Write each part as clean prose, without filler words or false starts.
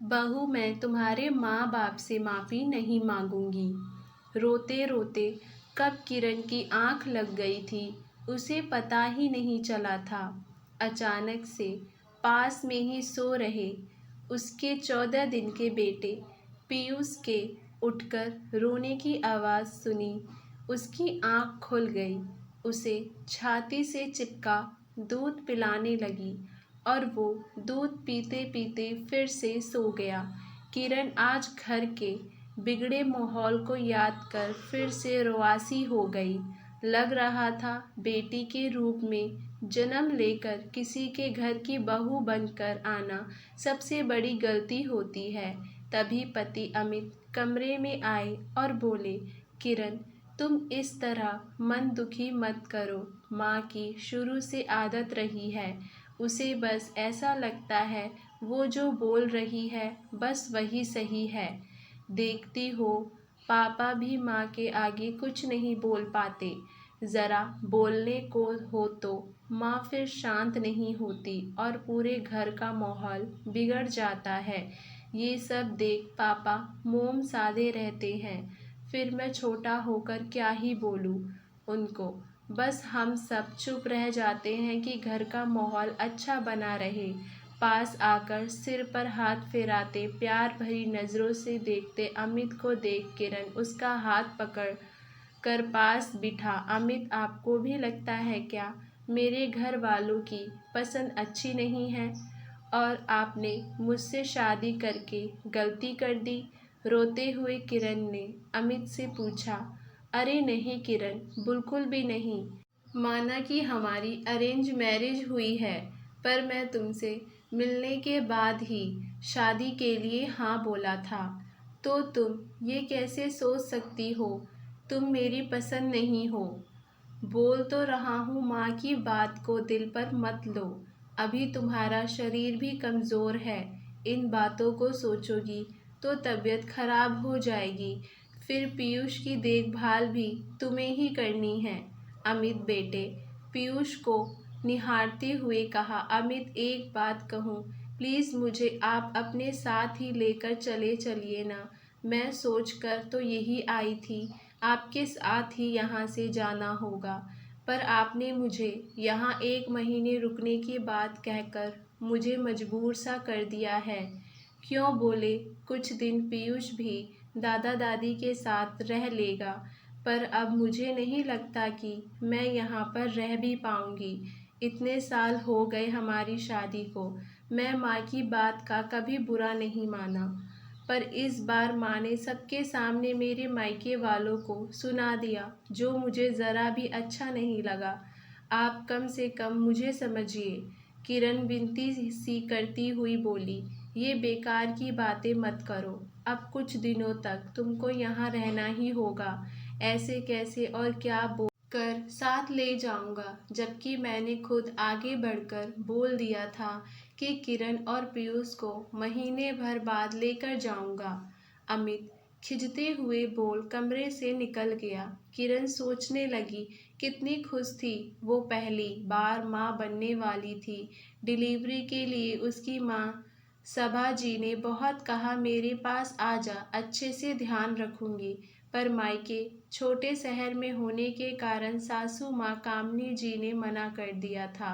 बहू, मैं तुम्हारे माँ बाप से माफ़ी नहीं मांगूंगी। रोते रोते कब किरण की आंख लग गई थी उसे पता ही नहीं चला था। अचानक से पास में ही सो रहे उसके 14 दिन के बेटे पीयूष के उठकर रोने की आवाज़ सुनी। उसकी आंख खुल गई, उसे छाती से चिपका दूध पिलाने लगी और वो दूध पीते पीते फिर से सो गया। किरण आज घर के बिगड़े माहौल को याद कर फिर से रुआसी हो गई। लग रहा था बेटी के रूप में जन्म लेकर किसी के घर की बहू बनकर आना सबसे बड़ी गलती होती है। तभी पति अमित कमरे में आए और बोले, किरण, तुम इस तरह मन दुखी मत करो। माँ की शुरू से आदत रही है, उसे बस ऐसा लगता है वो जो बोल रही है बस वही सही है। देखती हो, पापा भी माँ के आगे कुछ नहीं बोल पाते। ज़रा बोलने को हो तो माँ फिर शांत नहीं होती और पूरे घर का माहौल बिगड़ जाता है। ये सब देख पापा मोम साधे रहते हैं। फिर मैं छोटा होकर क्या ही बोलूँ उनको। बस हम सब चुप रह जाते हैं कि घर का माहौल अच्छा बना रहे। पास आकर सिर पर हाथ फेराते, प्यार भरी नज़रों से देखते अमित को देख किरण उसका हाथ पकड़ कर पास बिठा। अमित, आपको भी लगता है क्या मेरे घर वालों की पसंद अच्छी नहीं है और आपने मुझसे शादी करके गलती कर दी? रोते हुए किरण ने अमित से पूछा। अरे नहीं किरण, बिल्कुल भी नहीं। माना कि हमारी अरेंज मैरिज हुई है, पर मैं तुमसे मिलने के बाद ही शादी के लिए हाँ बोला था। तो तुम ये कैसे सोच सकती हो तुम मेरी पसंद नहीं हो? बोल तो रहा हूँ, माँ की बात को दिल पर मत लो। अभी तुम्हारा शरीर भी कमज़ोर है। इन बातों को सोचोगी तो तबीयत खराब हो जाएगी। फिर पीयूष की देखभाल भी तुम्हें ही करनी है। अमित बेटे, पीयूष को निहारते हुए कहा। अमित, एक बात कहूँ, प्लीज़ मुझे आप अपने साथ ही लेकर चले चलिए ना। मैं सोच कर तो यही आई थी आपके साथ ही यहाँ से जाना होगा, पर आपने मुझे यहाँ 1 महीने रुकने की बात कहकर मुझे मजबूर सा कर दिया है। क्यों बोले कुछ दिन पीयूष भी दादा दादी के साथ रह लेगा, पर अब मुझे नहीं लगता कि मैं यहाँ पर रह भी पाऊँगी। इतने साल हो गए हमारी शादी को, मैं माँ की बात का कभी बुरा नहीं माना, पर इस बार माँ ने सबके सामने मेरे मायके वालों को सुना दिया, जो मुझे ज़रा भी अच्छा नहीं लगा। आप कम से कम मुझे समझिए। किरण विनती सी करती हुई बोली, ये बेकार की बातें मत करो। अब कुछ दिनों तक तुमको यहाँ रहना ही होगा। ऐसे कैसे और क्या बोल कर साथ ले जाऊंगा, जबकि मैंने खुद आगे बढ़कर बोल दिया था कि किरण और पीयूष को महीने भर बाद लेकर जाऊंगा। अमित खिजते हुए बोल कमरे से निकल गया। किरण सोचने लगी, कितनी खुश थी वो, पहली बार माँ बनने वाली थी। डिलीवरी के लिए उसकी माँ सभा जी ने बहुत कहा, मेरे पास आ जा, अच्छे से ध्यान रखूंगी। पर मायके छोटे शहर में होने के कारण सासू माँ कामनी जी ने मना कर दिया था।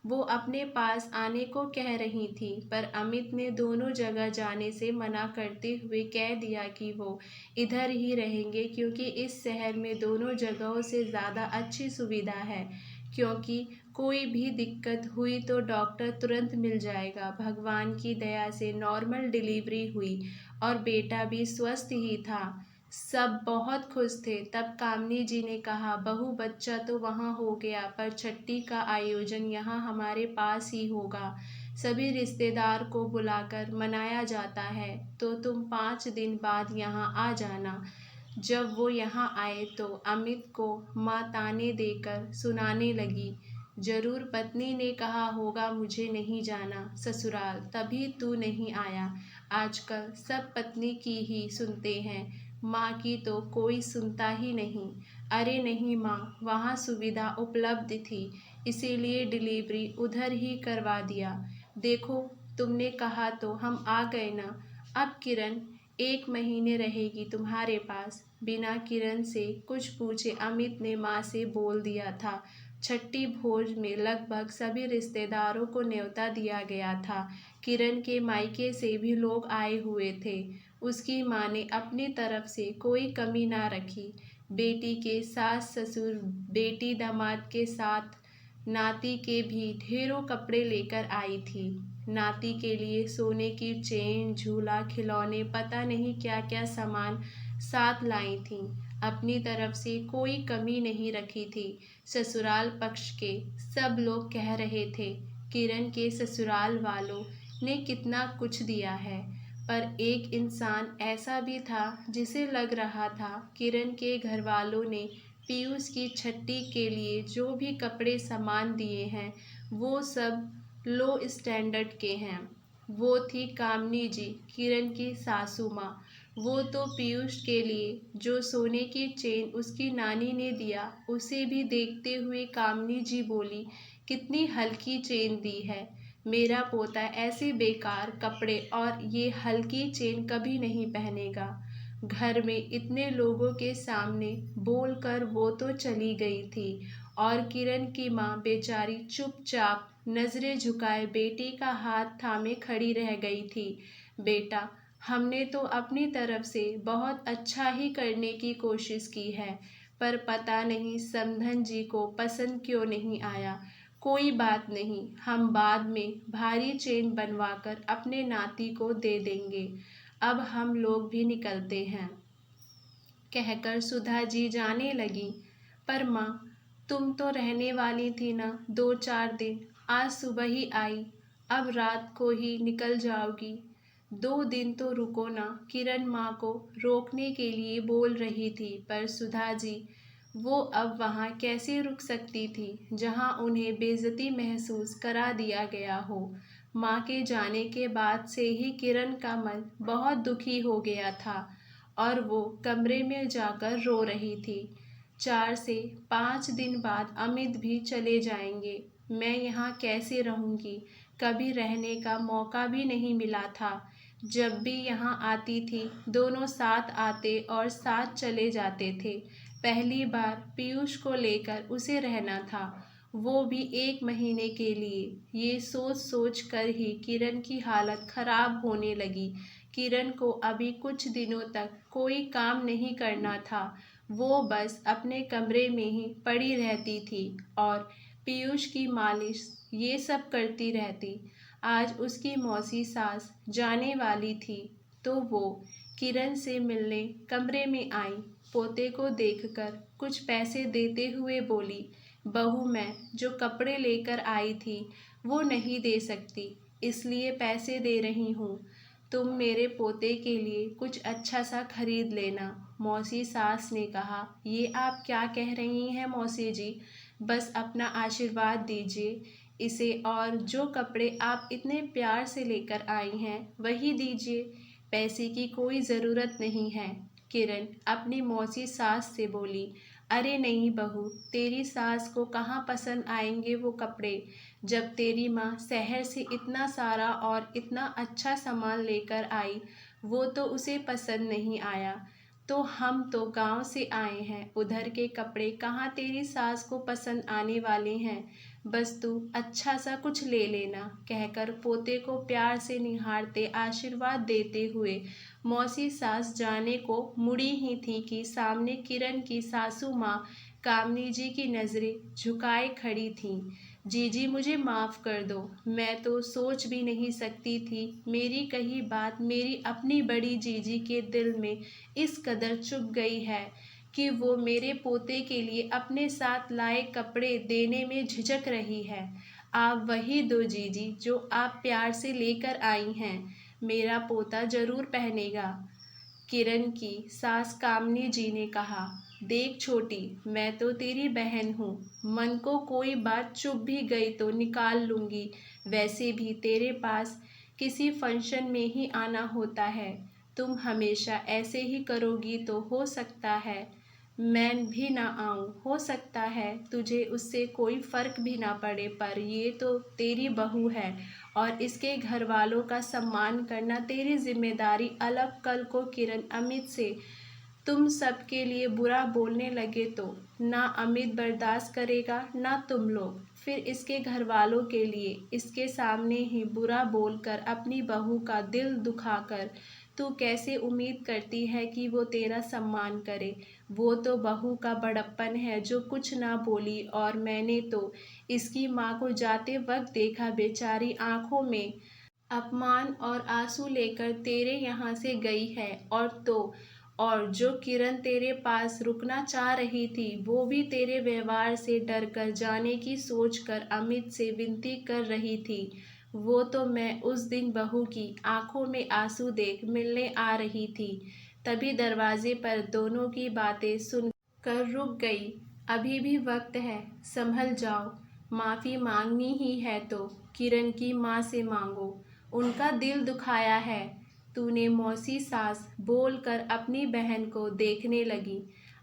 वो अपने पास आने को कह रही थी, पर अमित ने दोनों जगह जाने से मना करते हुए कह दिया कि वो इधर ही रहेंगे, क्योंकि इस शहर में दोनों जगहों से ज़्यादा अच्छी सुविधा है। क्योंकि कोई भी दिक्कत हुई तो डॉक्टर तुरंत मिल जाएगा। भगवान की दया से नॉर्मल डिलीवरी हुई और बेटा भी स्वस्थ ही था। सब बहुत खुश थे। तब कामनी जी ने कहा, बहू बच्चा तो वहाँ हो गया, पर छठी का आयोजन यहाँ हमारे पास ही होगा। सभी रिश्तेदार को बुलाकर मनाया जाता है, तो तुम 5 दिन बाद यहाँ आ जाना। जब वो यहाँ आए तो अमित को माँ ताने देकर सुनाने लगी, जरूर पत्नी ने कहा होगा मुझे नहीं जाना ससुराल, तभी तू नहीं आया। आजकल सब पत्नी की ही सुनते हैं, माँ की तो कोई सुनता ही नहीं। अरे नहीं माँ, वहाँ सुविधा उपलब्ध थी, इसीलिए डिलीवरी उधर ही करवा दिया। देखो तुमने कहा तो हम आ गए ना। अब किरण 1 महीने रहेगी तुम्हारे पास। बिना किरण से कुछ पूछे अमित ने माँ से बोल दिया था। छठी भोज में लगभग सभी रिश्तेदारों को न्योता दिया गया था। किरण के मायके से भी लोग आए हुए थे। उसकी माँ ने अपनी तरफ से कोई कमी ना रखी। बेटी के सास ससुर, बेटी दामाद के साथ नाती के भी ढेरों कपड़े लेकर आई थी। नाती के लिए सोने की चेन, झूला, खिलौने, पता नहीं क्या क्या सामान साथ लाई थीं। अपनी तरफ से कोई कमी नहीं रखी थी। ससुराल पक्ष के सब लोग कह रहे थे किरण के ससुराल वालों ने कितना कुछ दिया है। पर एक इंसान ऐसा भी था जिसे लग रहा था किरण के घर वालों ने पीयूष की छठी के लिए जो भी कपड़े सामान दिए हैं वो सब लो स्टैंडर्ड के हैं। वो थी कामनी जी, किरण की सासू माँ। वो तो पीयूष के लिए जो सोने की चेन उसकी नानी ने दिया उसे भी देखते हुए कामनी जी बोली, कितनी हल्की चेन दी है। मेरा पोता ऐसे बेकार कपड़े और ये हल्की चेन कभी नहीं पहनेगा। घर में इतने लोगों के सामने बोलकर वो तो चली गई थी और किरण की माँ बेचारी चुपचाप नजरें झुकाए बेटी का हाथ थामे खड़ी रह गई थी। बेटा, हमने तो अपनी तरफ से बहुत अच्छा ही करने की कोशिश की है, पर पता नहीं समधन जी को पसंद क्यों नहीं आया। कोई बात नहीं, हम बाद में भारी चेन बनवाकर अपने नाती को दे देंगे। अब हम लोग भी निकलते हैं, कहकर सुधा जी जाने लगी। पर माँ, तुम तो रहने वाली थी ना 2-4 दिन, आज सुबह ही आई, अब रात को ही निकल जाओगी। 2 दिन तो रुको ना, किरण माँ को रोकने के लिए बोल रही थी। पर सुधा जी, वो अब वहाँ कैसे रुक सकती थी जहाँ उन्हें बेइज्जती महसूस करा दिया गया हो। माँ के जाने के बाद से ही किरण का मन बहुत दुखी हो गया था और वो कमरे में जाकर रो रही थी। 4 से 5 दिन बाद अमित भी चले जाएंगे। मैं यहाँ कैसे रहूँगी? कभी रहने का मौका भी नहीं मिला था। जब भी यहाँ आती थी दोनों साथ आते और साथ चले जाते थे। पहली बार पीयूष को लेकर उसे रहना था, वो भी 1 महीने के लिए। ये सोच सोच कर ही किरण की हालत खराब होने लगी। किरण को अभी कुछ दिनों तक कोई काम नहीं करना था। वो बस अपने कमरे में ही पड़ी रहती थी और पीयूष की मालिश ये सब करती रहती। आज उसकी मौसी सास जाने वाली थी तो वो किरण से मिलने कमरे में आई। पोते को देखकर कुछ पैसे देते हुए बोली, बहू, मैं जो कपड़े लेकर आई थी वो नहीं दे सकती, इसलिए पैसे दे रही हूँ। तुम मेरे पोते के लिए कुछ अच्छा सा खरीद लेना। मौसी सास ने कहा, ये आप क्या कह रही हैं मौसी जी? बस अपना आशीर्वाद दीजिए इसे और जो कपड़े आप इतने प्यार से लेकर आई हैं वही दीजिए। पैसे की कोई ज़रूरत नहीं है। किरण अपनी मौसी सास से बोली, अरे नहीं बहू, तेरी सास को कहाँ पसंद आएंगे वो कपड़े। जब तेरी माँ शहर से इतना सारा और इतना अच्छा सामान लेकर आई वो तो उसे पसंद नहीं आया। तो हम तो गांव से आए हैं, उधर के कपड़े कहाँ तेरी सास को पसंद आने वाले हैं। बस तू अच्छा सा कुछ ले लेना, कहकर पोते को प्यार से निहारते आशीर्वाद देते हुए मौसी सास जाने को मुड़ी ही थी कि सामने किरण की सासू माँ कामनी जी की नज़रें झुकाए खड़ी थीं। जीजी, मुझे माफ़ कर दो, मैं तो सोच भी नहीं सकती थी मेरी कही बात मेरी अपनी बड़ी जीजी के दिल में इस कदर चुभ गई है कि वो मेरे पोते के लिए अपने साथ लाए कपड़े देने में झिझक रही है। आप वही दो जीजी जो आप प्यार से लेकर आई हैं, मेरा पोता जरूर पहनेगा। किरण की सास कामनी जी ने कहा, देख छोटी, मैं तो तेरी बहन हूँ, मन को कोई बात चुभ भी गई तो निकाल लूँगी। वैसे भी तेरे पास किसी फंक्शन में ही आना होता है, तुम हमेशा ऐसे ही करोगी तो हो सकता है मैं भी ना आऊँ, हो सकता है तुझे उससे कोई फ़र्क भी ना पड़े, पर ये तो तेरी बहू है और इसके घर वालों का सम्मान करना तेरी जिम्मेदारी। अलग कल को किरण अमित से तुम सबके लिए बुरा बोलने लगे तो ना अमित बर्दाश्त करेगा ना तुम लोग। फिर इसके घर वालों के लिए इसके सामने ही बुरा बोलकर अपनी बहू का दिल दुखाकर तू कैसे उम्मीद करती है कि वो तेरा सम्मान करे। वो तो बहू का बड़प्पन है जो कुछ ना बोली, और मैंने तो इसकी माँ को जाते वक्त देखा, बेचारी आंखों में अपमान और आंसू लेकर तेरे यहाँ से गई है। और जो किरण तेरे पास रुकना चाह रही थी वो भी तेरे व्यवहार से डर कर जाने की सोचकर अमित से विनती कर रही थी। वो तो मैं उस दिन बहू की आंखों में आंसू देख मिलने आ रही थी, तभी दरवाजे पर दोनों की बातें सुनकर रुक गई। अभी भी वक्त है, संभल जाओ। माफ़ी मांगनी ही है तो किरण की माँ से मांगो, उनका दिल दुखाया है। तूने मौसी सास बोलकर अपनी बहन को देखने लगी।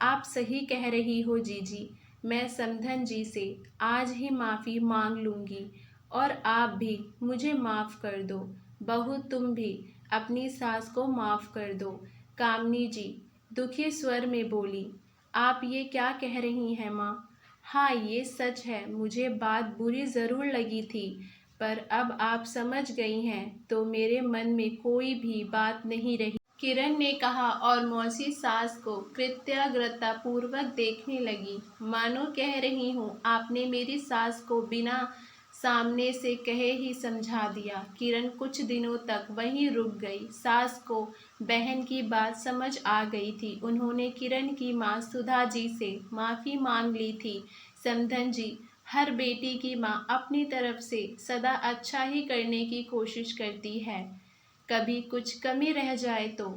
आप सही कह रही हो जीजी, मैं समधन जी से आज ही माफ़ी मांग लूँगी, और आप भी मुझे माफ़ कर दो। बहू तुम भी अपनी सास को माफ़ कर दो। कामनी जी दुखी स्वर में बोली। आप ये क्या कह रही हैं माँ? हाँ ये सच है, मुझे बात बुरी ज़रूर लगी थी, पर अब आप समझ गई हैं तो मेरे मन में कोई भी बात नहीं रही, किरण ने कहा और मौसी सास को कृतज्ञता पूर्वक देखने लगी, मानो कह रही हूँ आपने मेरी सास को बिना सामने से कहे ही समझा दिया। किरण कुछ दिनों तक वहीं रुक गई। सास को बहन की बात समझ आ गई थी। उन्होंने किरण की माँ सुधा जी से माफ़ी मांग ली थी। समधन जी, हर बेटी की माँ अपनी तरफ से सदा अच्छा ही करने की कोशिश करती है, कभी कुछ कमी रह जाए तो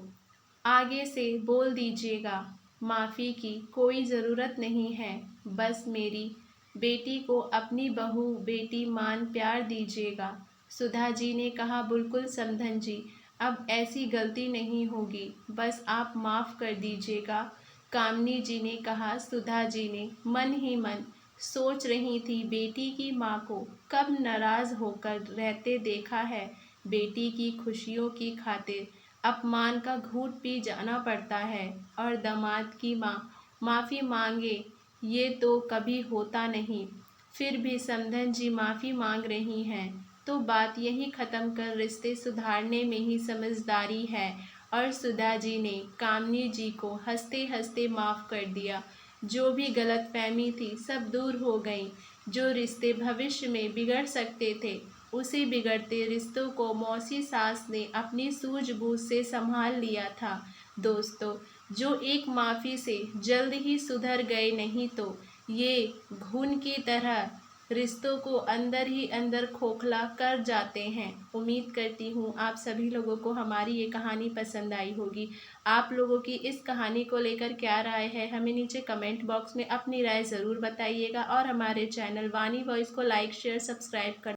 आगे से बोल दीजिएगा। माफ़ी की कोई ज़रूरत नहीं है, बस मेरी बेटी को अपनी बहू बेटी मान प्यार दीजिएगा। सुधा जी ने कहा, बिल्कुल समधन जी, अब ऐसी गलती नहीं होगी, बस आप माफ़ कर दीजिएगा। कामनी जी ने कहा। सुधा जी ने मन ही मन सोच रही थी, बेटी की माँ को कब नाराज़ होकर रहते देखा है। बेटी की खुशियों की खातिर अपमान का घूंट पी जाना पड़ता है, और दामाद की माँ माफ़ी मांगे ये तो कभी होता नहीं। फिर भी समधन जी माफ़ी मांग रही हैं तो बात यही ख़त्म कर रिश्ते सुधारने में ही समझदारी है। और सुधा जी ने कामनी जी को हंसते हंसते माफ़ कर दिया। जो भी गलतफहमी थी सब दूर हो गई। जो रिश्ते भविष्य में बिगड़ सकते थे, उसी बिगड़ते रिश्तों को मौसी सास ने अपनी सूझबूझ से संभाल लिया था। दोस्तों, जो एक माफ़ी से जल्द ही सुधर गए, नहीं तो ये घुन की तरह रिश्तों को अंदर ही अंदर खोखला कर जाते हैं। उम्मीद करती हूँ आप सभी लोगों को हमारी ये कहानी पसंद आई होगी। आप लोगों की इस कहानी को लेकर क्या राय है, हमें नीचे कमेंट बॉक्स में अपनी राय ज़रूर बताइएगा, और हमारे चैनल वाणी वॉइस को लाइक शेयर सब्सक्राइब कर